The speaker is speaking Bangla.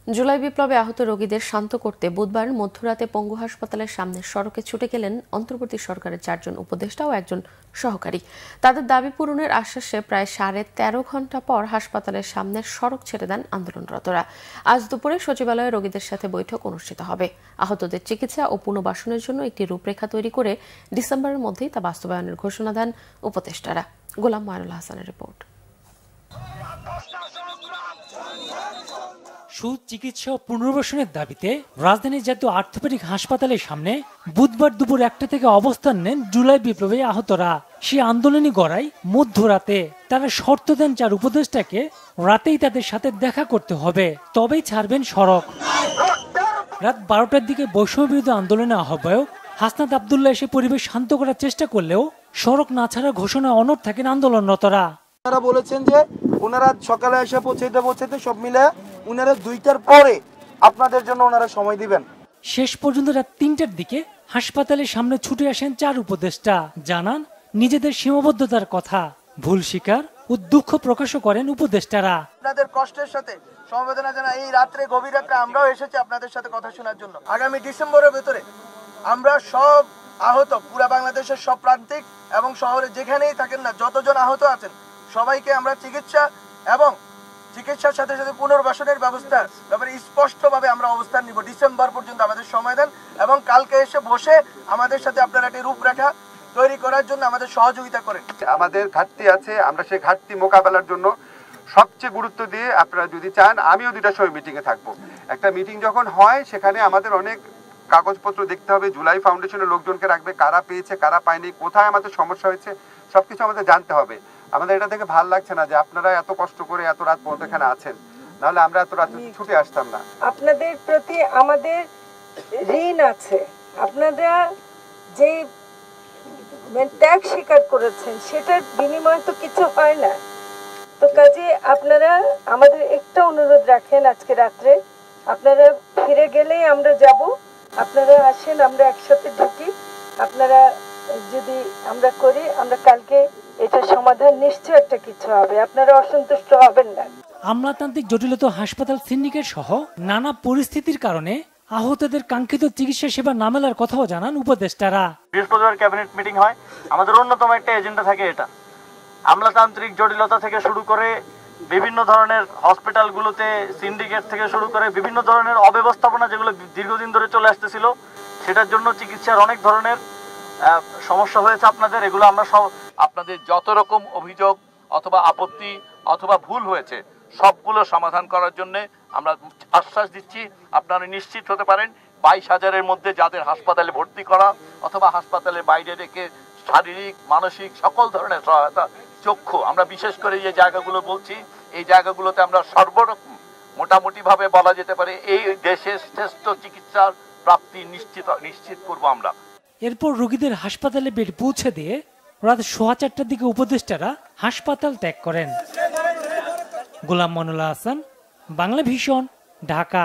জুলাই বিপ্লবে আহত রোগীদের শান্ত করতে বুধবার মধ্যরাতে পঙ্গু হাসপাতালের সামনের সড়কে ছুটে গেলেন অন্তর্বর্তী সরকারের 4 জন উপদেষ্টা ও একজন সহকারী। তাদের দাবি পূরণের আশ্বাসে প্রায় 13.5 ঘণ্টা পর হাসপাতালের সামনের সড়ক ছেড়ে দেন আন্দোলনরতরা। আজ দুপুরে সচিবালয়ে রোগীদের সাথে বৈঠক অনুষ্ঠিত হবে। আহতদের চিকিৎসা ও পুনর্বাসনের জন্য একটি রূপরেখা তৈরি করে ডিসেম্বরের মধ্যেই তা বাস্তবায়নের ঘোষণা দেন উপদেষ্টারা। গোলাম মায়নুল হাসানের রিপোর্ট। সুচিকিৎসা ও পুনর্বাসনের দাবিতে রাজধানীর জাতীয় অর্থোপেডিক হাসপাতালের সামনে বুধবার দুপুর 1টা থেকে অবস্থান নেন জুলাই বিপ্লবে আহতরা। সেই আন্দোলনী গড়ায় মধ্যরাতে তারা শর্ত দেন 4 উপদেষ্টাকে রাতেই তাদের সাথে দেখা করতে হবে, তবেই ছাড়বেন সড়ক। রাত 12টার দিকে বৈষম্য বিরোধী আন্দোলনের আহ্বায়ক হাসনাত আব্দুল্লাহ এসে পরিবেশ শান্ত করার চেষ্টা করলেও সড়ক না ছাড়ার ঘোষণা অনড় থাকেন আন্দোলনরতরা। ওনারা বলেছেন যে ওনারা সকালে এসে পৌঁছাইতে সব মিলে ওনারা 2টার পরে আপনাদের জন্য ওনারা সময় দিবেন। শেষ পর্যন্ত রাত 3টার দিকে হাসপাতালের সামনে ছুটে আসেন 4 উপদেষ্টা, জানান নিজেদের সীমাবদ্ধতার কথা, ভুল স্বীকার ও দুঃখ প্রকাশও করেন উপদেষ্টারা। আপনাদের কষ্টের সাথে সমবেদনা জানাই। এই রাত্রে গভীর রাত্রে আমরাও এসেছি আপনাদের সাথে কথা শোনার জন্য। আগামী ডিসেম্বরের ভেতরে আমরা সব আহত পুরো বাংলাদেশের সব প্রান্তিক এবং শহরে যেখানেই থাকেন না যতজন আহত আছেন সবাইকে আমরা চিকিৎসা এবং চিকিৎসার সাথে সাথে পুনর্বাসনের ব্যবস্থার ব্যাপারে স্পষ্টভাবে আমরা অবস্থান নিব। ডিসেম্বর পর্যন্ত আমাদের সময় দেন এবং কালকে এসে বসে আমাদের সাথে আপনারা একটি রূপরেখা তৈরি করার জন্য আমাদের সহযোগিতা করেন। আমাদের ঘাটতি আছে, আমরা সেই ঘাটতি মোকাবেলার জন্য সবচেয়ে গুরুত্ব দিয়ে আপনারা যদি চান আমিও 2টার সময় মিটিংয়ে থাকবো। একটা মিটিং যখন হয় সেখানে আমাদের অনেক কাগজপত্র দেখতে হবে, জুলাই ফাউন্ডেশনের লোকজনকে রাখবে, কারা পেয়েছে কারা পায়নি, কোথায় আমাদের সমস্যা হয়েছে সবকিছু আমাদের জানতে হবে। আমাদের এটা থেকে ভালো লাগছে না যে আপনারা এত কষ্ট করে এত রাত পর্যন্ত এখানে আছেন, নাহলে আমরা এত রাত ছুটে আসতাম না। আপনাদের প্রতি আমাদের ঋণ আছে, আপনারা যে ত্যাগ স্বীকার করেছেন সেটার বিনিময়ে তো কিছু হয় না। তো কাজে আপনারা আমাদের একটা অনুরোধ রাখেন, আজকে রাত্রে আপনারা ফিরে গেলেই আমরা যাব, আপনারা আসেন, আমরা একসাথে ঢুকি। আপনারা যদি আমরা করি, আমরা কালকে এটা সমাধান নিশ্চয় একটা কিছু হবে, আপনারা অসন্তুষ্ট হবেন না। আমলাতান্ত্রিক জটিলতা হাসপাতাল সিন্ডিকেট সহ নানা পরিস্থিতির কারণে আহতদের কাঙ্ক্ষিত চিকিৎসা সেবা না মেলার কথাও জানান উপদেষ্টারা। বৃহস্পতিবার ক্যাবিনেট মিটিং হয়, আমাদের অন্যতম একটা এজেন্ডা থাকে এটা। আমলাতান্ত্রিক জটিলতা থেকে শুরু করে বিভিন্ন ধরনের হসপিটালগুলোতে সিন্ডিকেট থেকে শুরু করে বিভিন্ন ধরনের অব্যবস্থাপনা যেগুলো দীর্ঘদিন ধরে চলে আসতেছিল, সেটার জন্য চিকিৎসার অনেক ধরনের সমস্যা হয়েছে আপনাদের। এগুলো আমরা সব আপনাদের যত রকম অভিযোগ অথবা আপত্তি অথবা ভুল হয়েছে সবগুলো সমাধান করার জন্য আমরা আশ্বাস দিচ্ছি। আপনারা নিশ্চিত হতে পারেন 22,000-এর মধ্যে যাদের হাসপাতালে ভর্তি করা অথবা হাসপাতালের বাইরে রেখে শারীরিক মানসিক সকল ধরনের সহায়তা, চক্ষু, আমরা বিশেষ করে যে জায়গাগুলো বলছি এই জায়গাগুলোতে আমরা সর্বরকম মোটামুটিভাবে বলা যেতে পারে এই দেশের শ্রেষ্ঠ চিকিৎসার প্রাপ্তি নিশ্চিত করব আমরা। এরপর রোগীদের হাসপাতালে বেড পৌঁছে দিয়ে রাত 4:15টার দিকে উপদেষ্টারা হাসপাতাল ত্যাগ করেন। গোলাম মায়নুল হাসান, বাংলা ভিশন, ঢাকা।